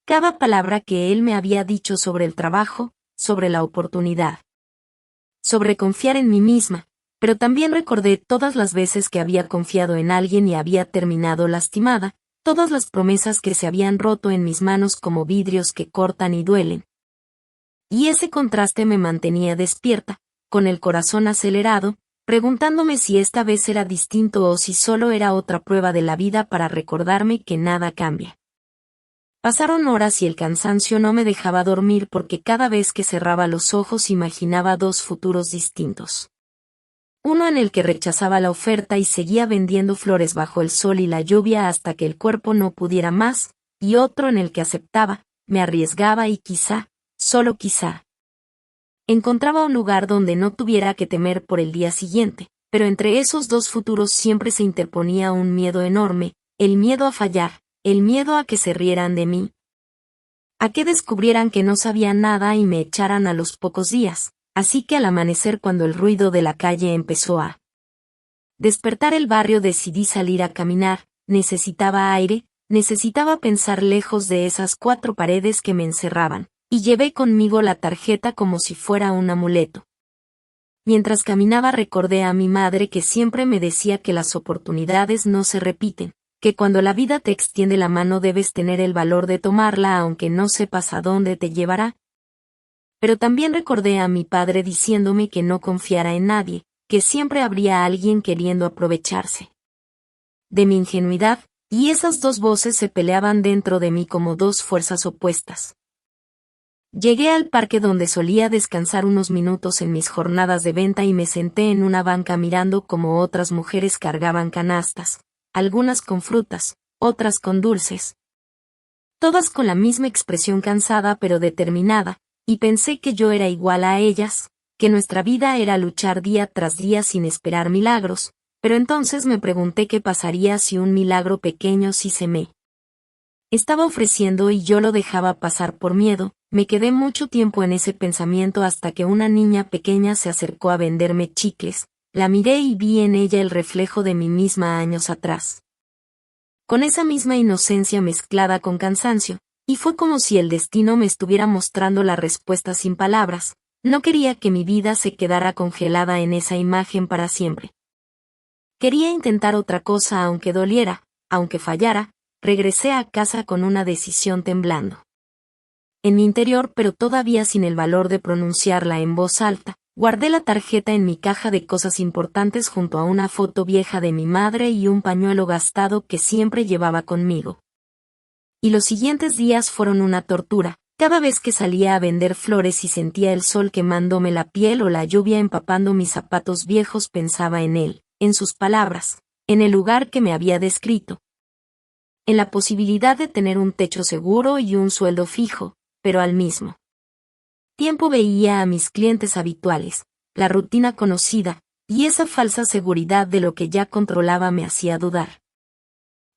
Cada palabra que él me había dicho sobre el trabajo, sobre la oportunidad, sobre confiar en mí misma, pero también recordé todas las veces que había confiado en alguien y había terminado lastimada, todas las promesas que se habían roto en mis manos como vidrios que cortan y duelen. Y ese contraste me mantenía despierta, con el corazón acelerado, preguntándome si esta vez era distinto o si solo era otra prueba de la vida para recordarme que nada cambia. Pasaron horas y el cansancio no me dejaba dormir porque cada vez que cerraba los ojos imaginaba dos futuros distintos. Uno en el que rechazaba la oferta y seguía vendiendo flores bajo el sol y la lluvia hasta que el cuerpo no pudiera más, y otro en el que aceptaba, me arriesgaba y quizá, solo quizá, encontraba un lugar donde no tuviera que temer por el día siguiente, pero entre esos dos futuros siempre se interponía un miedo enorme, el miedo a fallar, el miedo a que se rieran de mí, a que descubrieran que no sabía nada y me echaran a los pocos días, así que al amanecer cuando el ruido de la calle empezó a Despertar el barrio, decidí salir a caminar, necesitaba aire, necesitaba pensar lejos de esas 4 paredes que me encerraban, y llevé conmigo la tarjeta como si fuera un amuleto. Mientras caminaba recordé a mi madre que siempre me decía que las oportunidades no se repiten, que cuando la vida te extiende la mano debes tener el valor de tomarla aunque no sepas a dónde te llevará. Pero también recordé a mi padre diciéndome que no confiara en nadie, que siempre habría alguien queriendo aprovecharse de mi ingenuidad, y esas 2 voces se peleaban dentro de mí como 2 fuerzas opuestas. Llegué al parque donde solía descansar unos minutos en mis jornadas de venta y me senté en una banca mirando cómo otras mujeres cargaban canastas, algunas con frutas, otras con dulces. Todas con la misma expresión cansada pero determinada, y pensé que yo era igual a ellas, que nuestra vida era luchar día tras día sin esperar milagros, pero entonces me pregunté qué pasaría si un milagro pequeño sí se me estaba ofreciendo y yo lo dejaba pasar por miedo. Me quedé mucho tiempo en ese pensamiento hasta que una niña pequeña se acercó a venderme chicles, la miré y vi en ella el reflejo de mí misma años atrás. Con esa misma inocencia mezclada con cansancio, y fue como si el destino me estuviera mostrando la respuesta sin palabras. No quería que mi vida se quedara congelada en esa imagen para siempre. Quería intentar otra cosa aunque doliera, aunque fallara. Regresé a casa con una decisión temblando en mi interior, pero todavía sin el valor de pronunciarla en voz alta. Guardé la tarjeta en mi caja de cosas importantes junto a una foto vieja de mi madre y un pañuelo gastado que siempre llevaba conmigo. Y los siguientes días fueron una tortura. Cada vez que salía a vender flores y sentía el sol quemándome la piel o la lluvia empapando mis zapatos viejos, pensaba en él, en sus palabras, en el lugar que me había descrito, en la posibilidad de tener un techo seguro y un sueldo fijo, pero al mismo tiempo veía a mis clientes habituales, la rutina conocida, y esa falsa seguridad de lo que ya controlaba me hacía dudar.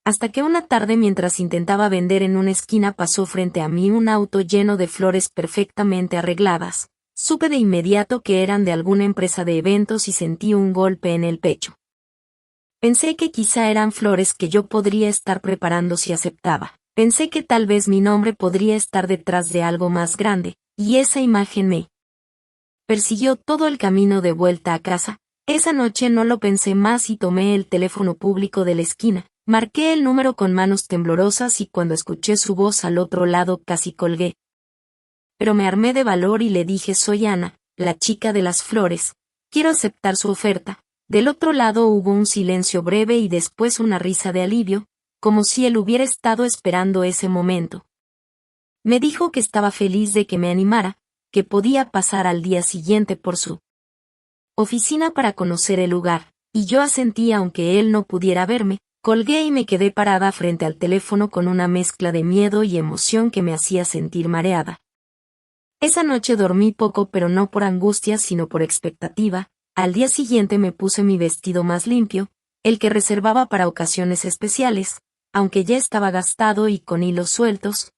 Hasta que una tarde, mientras intentaba vender en una esquina, pasó frente a mí un auto lleno de flores perfectamente arregladas. Supe de inmediato que eran de alguna empresa de eventos y sentí un golpe en el pecho. Pensé que quizá eran flores que yo podría estar preparando si aceptaba. Pensé que tal vez mi nombre podría estar detrás de algo más grande, y esa imagen me persiguió todo el camino de vuelta a casa. Esa noche no lo pensé más y tomé el teléfono público de la esquina. Marqué el número con manos temblorosas y cuando escuché su voz al otro lado casi colgué. Pero me armé de valor y le dije: soy Ana, la chica de las flores. Quiero aceptar su oferta. Del otro lado hubo un silencio breve y después una risa de alivio, como si él hubiera estado esperando ese momento. Me dijo que estaba feliz de que me animara, que podía pasar al día siguiente por su oficina para conocer el lugar, y yo asentí aunque él no pudiera verme. Colgué y me quedé parada frente al teléfono con una mezcla de miedo y emoción que me hacía sentir mareada. Esa noche dormí poco, pero no por angustia sino por expectativa. Al día siguiente me puse mi vestido más limpio, el que reservaba para ocasiones especiales, aunque ya estaba gastado y con hilos sueltos,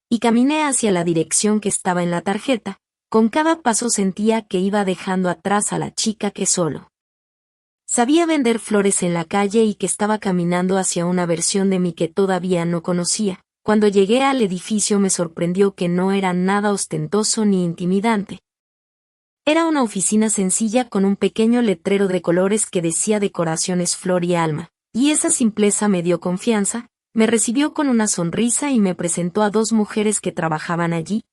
y caminé hacia la dirección que estaba en la tarjeta. Con cada paso sentía que iba dejando atrás a la chica que solo sabía vender flores en la calle y que estaba caminando hacia una versión de mí que todavía no conocía. Cuando llegué al edificio me sorprendió que no era nada ostentoso ni intimidante. Era una oficina sencilla con un pequeño letrero de colores que decía Decoraciones Flor y Alma, y esa simpleza me dio confianza. Me recibió con una sonrisa y me presentó a 2 mujeres que trabajaban allí.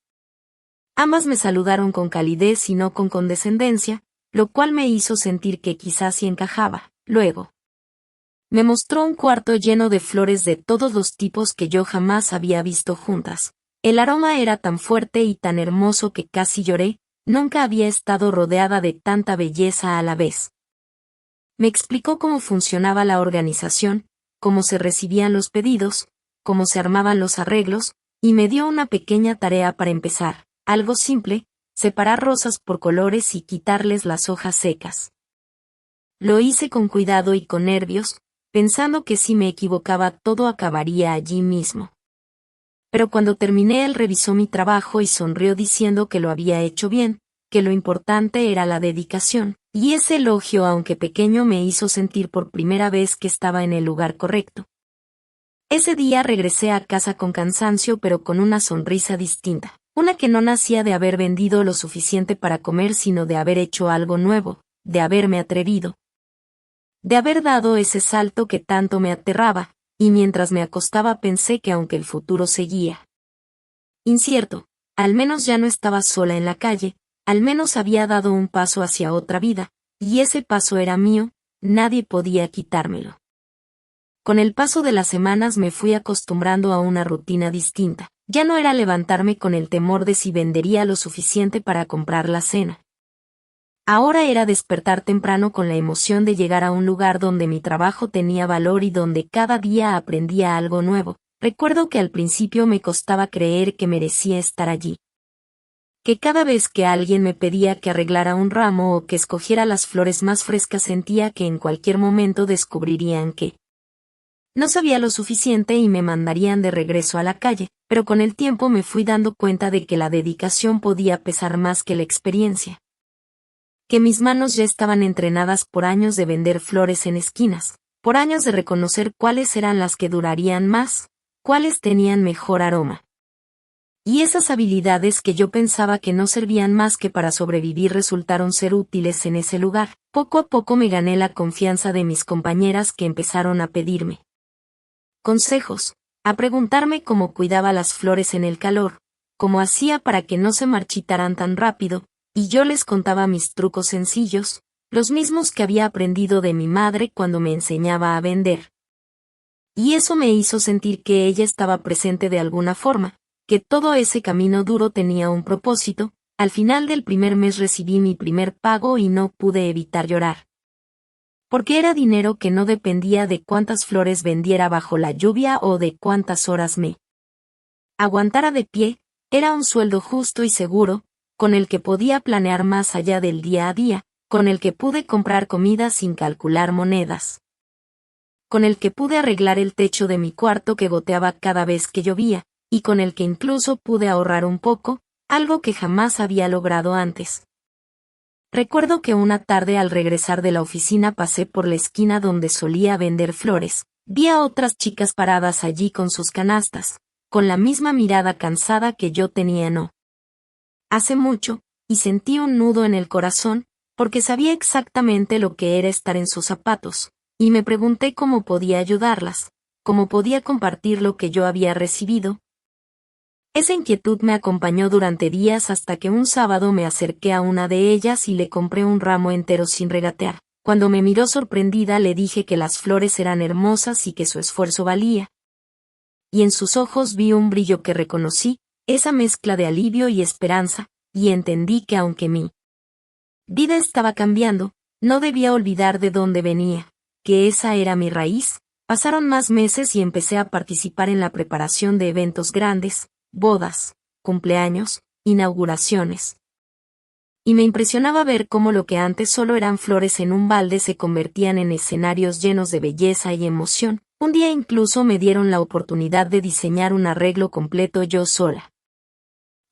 Ambas me saludaron con calidez y no con condescendencia, lo cual me hizo sentir que quizás sí encajaba. Luego me mostró un cuarto lleno de flores de todos los tipos que yo jamás había visto juntas. El aroma era tan fuerte y tan hermoso que casi lloré. Nunca había estado rodeada de tanta belleza a la vez. Me explicó cómo funcionaba la organización, cómo se recibían los pedidos, cómo se armaban los arreglos, y me dio una pequeña tarea para empezar, algo simple: separar rosas por colores y quitarles las hojas secas. Lo hice con cuidado y con nervios, pensando que si me equivocaba todo acabaría allí mismo. Pero cuando terminé él revisó mi trabajo y sonrió diciendo que lo había hecho bien, que lo importante era la dedicación, Y ese elogio, aunque pequeño, me hizo sentir por primera vez que estaba en el lugar correcto. Ese día regresé a casa con cansancio, pero con una sonrisa distinta. Una que no nacía de haber vendido lo suficiente para comer, sino de haber hecho algo nuevo, de haberme atrevido. De haber dado ese salto que tanto me aterraba, y mientras me acostaba pensé que aunque el futuro seguía incierto, al menos ya no estaba sola en la calle, al menos había dado un paso hacia otra vida, y ese paso era mío, nadie podía quitármelo. Con el paso de las semanas me fui acostumbrando a una rutina distinta. Ya no era levantarme con el temor de si vendería lo suficiente para comprar la cena. Ahora era despertar temprano con la emoción de llegar a un lugar donde mi trabajo tenía valor y donde cada día aprendía algo nuevo. Recuerdo que al principio me costaba creer que merecía estar allí. Que cada vez que alguien me pedía que arreglara un ramo o que escogiera las flores más frescas sentía que en cualquier momento descubrirían que no sabía lo suficiente y me mandarían de regreso a la calle, pero con el tiempo me fui dando cuenta de que la dedicación podía pesar más que la experiencia. Que mis manos ya estaban entrenadas por años de vender flores en esquinas, por años de reconocer cuáles eran las que durarían más, cuáles tenían mejor aroma. Y esas habilidades que yo pensaba que no servían más que para sobrevivir resultaron ser útiles en ese lugar. Poco a poco me gané la confianza de mis compañeras que empezaron a pedirme consejos, a preguntarme cómo cuidaba las flores en el calor, cómo hacía para que no se marchitaran tan rápido, y yo les contaba mis trucos sencillos, los mismos que había aprendido de mi madre cuando me enseñaba a vender. Y eso me hizo sentir que ella estaba presente de alguna forma, que todo ese camino duro tenía un propósito. Al final del primer mes recibí mi primer pago y no pude evitar llorar. Porque era dinero que no dependía de cuántas flores vendiera bajo la lluvia o de cuántas horas me aguantara de pie, era un sueldo justo y seguro, con el que podía planear más allá del día a día, con el que pude comprar comida sin calcular monedas. Con el que pude arreglar el techo de mi cuarto que goteaba cada vez que llovía, y con el que incluso pude ahorrar un poco, algo que jamás había logrado antes. Recuerdo que una tarde al regresar de la oficina pasé por la esquina donde solía vender flores. Vi a otras chicas paradas allí con sus canastas, con la misma mirada cansada que yo tenía no hace mucho, y sentí un nudo en el corazón, porque sabía exactamente lo que era estar en sus zapatos, y me pregunté cómo podía ayudarlas, cómo podía compartir lo que yo había recibido. Esa inquietud me acompañó durante días hasta que un sábado me acerqué a una de ellas y le compré un ramo entero sin regatear. Cuando me miró sorprendida le dije que las flores eran hermosas y que su esfuerzo valía. Y en sus ojos vi un brillo que reconocí, esa mezcla de alivio y esperanza, y entendí que aunque mi vida estaba cambiando, no debía olvidar de dónde venía, que esa era mi raíz. Pasaron más meses y empecé a participar en la preparación de eventos grandes, bodas, cumpleaños, inauguraciones. Y me impresionaba ver cómo lo que antes solo eran flores en un balde se convertían en escenarios llenos de belleza y emoción. Un día incluso me dieron la oportunidad de diseñar un arreglo completo yo sola.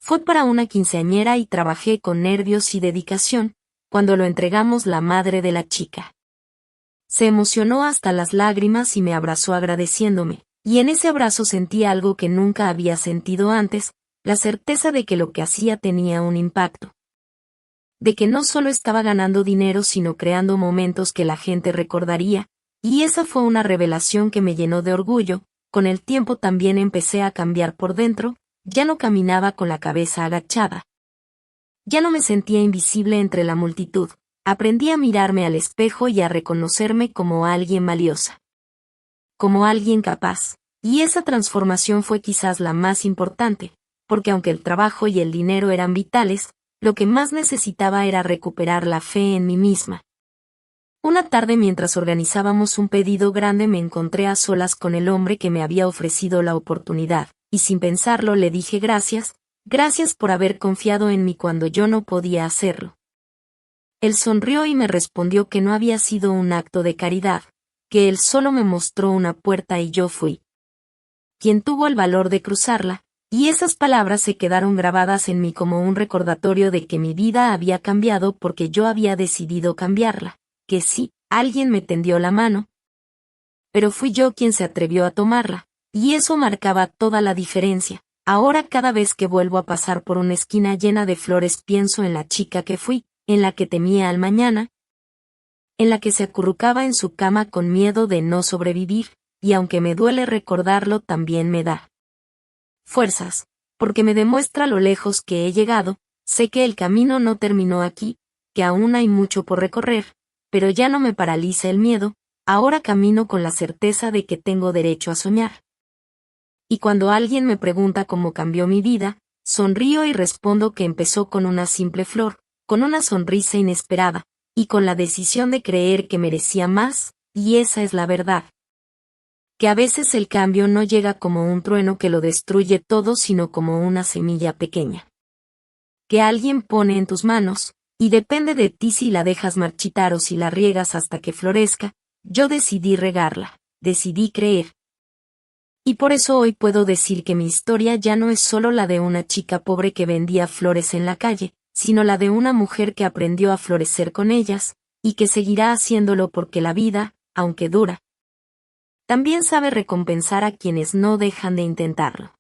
Fue para una quinceañera y trabajé con nervios y dedicación. Cuando lo entregamos, la madre de la chica se emocionó hasta las lágrimas y me abrazó agradeciéndome. Y en ese abrazo sentí algo que nunca había sentido antes, la certeza de que lo que hacía tenía un impacto. De que no solo estaba ganando dinero sino creando momentos que la gente recordaría, y esa fue una revelación que me llenó de orgullo. Con el tiempo también empecé a cambiar por dentro, ya no caminaba con la cabeza agachada. Ya no me sentía invisible entre la multitud, aprendí a mirarme al espejo y a reconocerme como alguien valiosa. Como alguien capaz. Y esa transformación fue quizás la más importante, porque aunque el trabajo y el dinero eran vitales, lo que más necesitaba era recuperar la fe en mí misma. Una tarde mientras organizábamos un pedido grande me encontré a solas con el hombre que me había ofrecido la oportunidad, y sin pensarlo le dije gracias por haber confiado en mí cuando yo no podía hacerlo. Él sonrió y me respondió que no había sido un acto de caridad, que él solo me mostró una puerta y yo fui quien tuvo el valor de cruzarla, Y esas palabras se quedaron grabadas en mí como un recordatorio de que mi vida había cambiado porque yo había decidido cambiarla, que sí, alguien me tendió la mano, pero fui yo quien se atrevió a tomarla, y eso marcaba toda la diferencia. Ahora cada vez que vuelvo a pasar por una esquina llena de flores pienso en la chica que fui, en la que temía al mañana, en la que se acurrucaba en su cama con miedo de no sobrevivir, y aunque me duele recordarlo también me da fuerzas, porque me demuestra lo lejos que he llegado. Sé que el camino no terminó aquí, que aún hay mucho por recorrer, pero ya no me paraliza el miedo, ahora camino con la certeza de que tengo derecho a soñar. Y cuando alguien me pregunta cómo cambió mi vida, sonrío y respondo que empezó con una simple flor, con una sonrisa inesperada, y con la decisión de creer que merecía más, y esa es la verdad. Que a veces el cambio no llega como un trueno que lo destruye todo, sino como una semilla pequeña que alguien pone en tus manos, y depende de ti si la dejas marchitar o si la riegas hasta que florezca. Yo decidí regarla, decidí creer. Y por eso hoy puedo decir que mi historia ya no es solo la de una chica pobre que vendía flores en la calle, sino la de una mujer que aprendió a florecer con ellas, y que seguirá haciéndolo porque la vida, aunque dura, también sabe recompensar a quienes no dejan de intentarlo.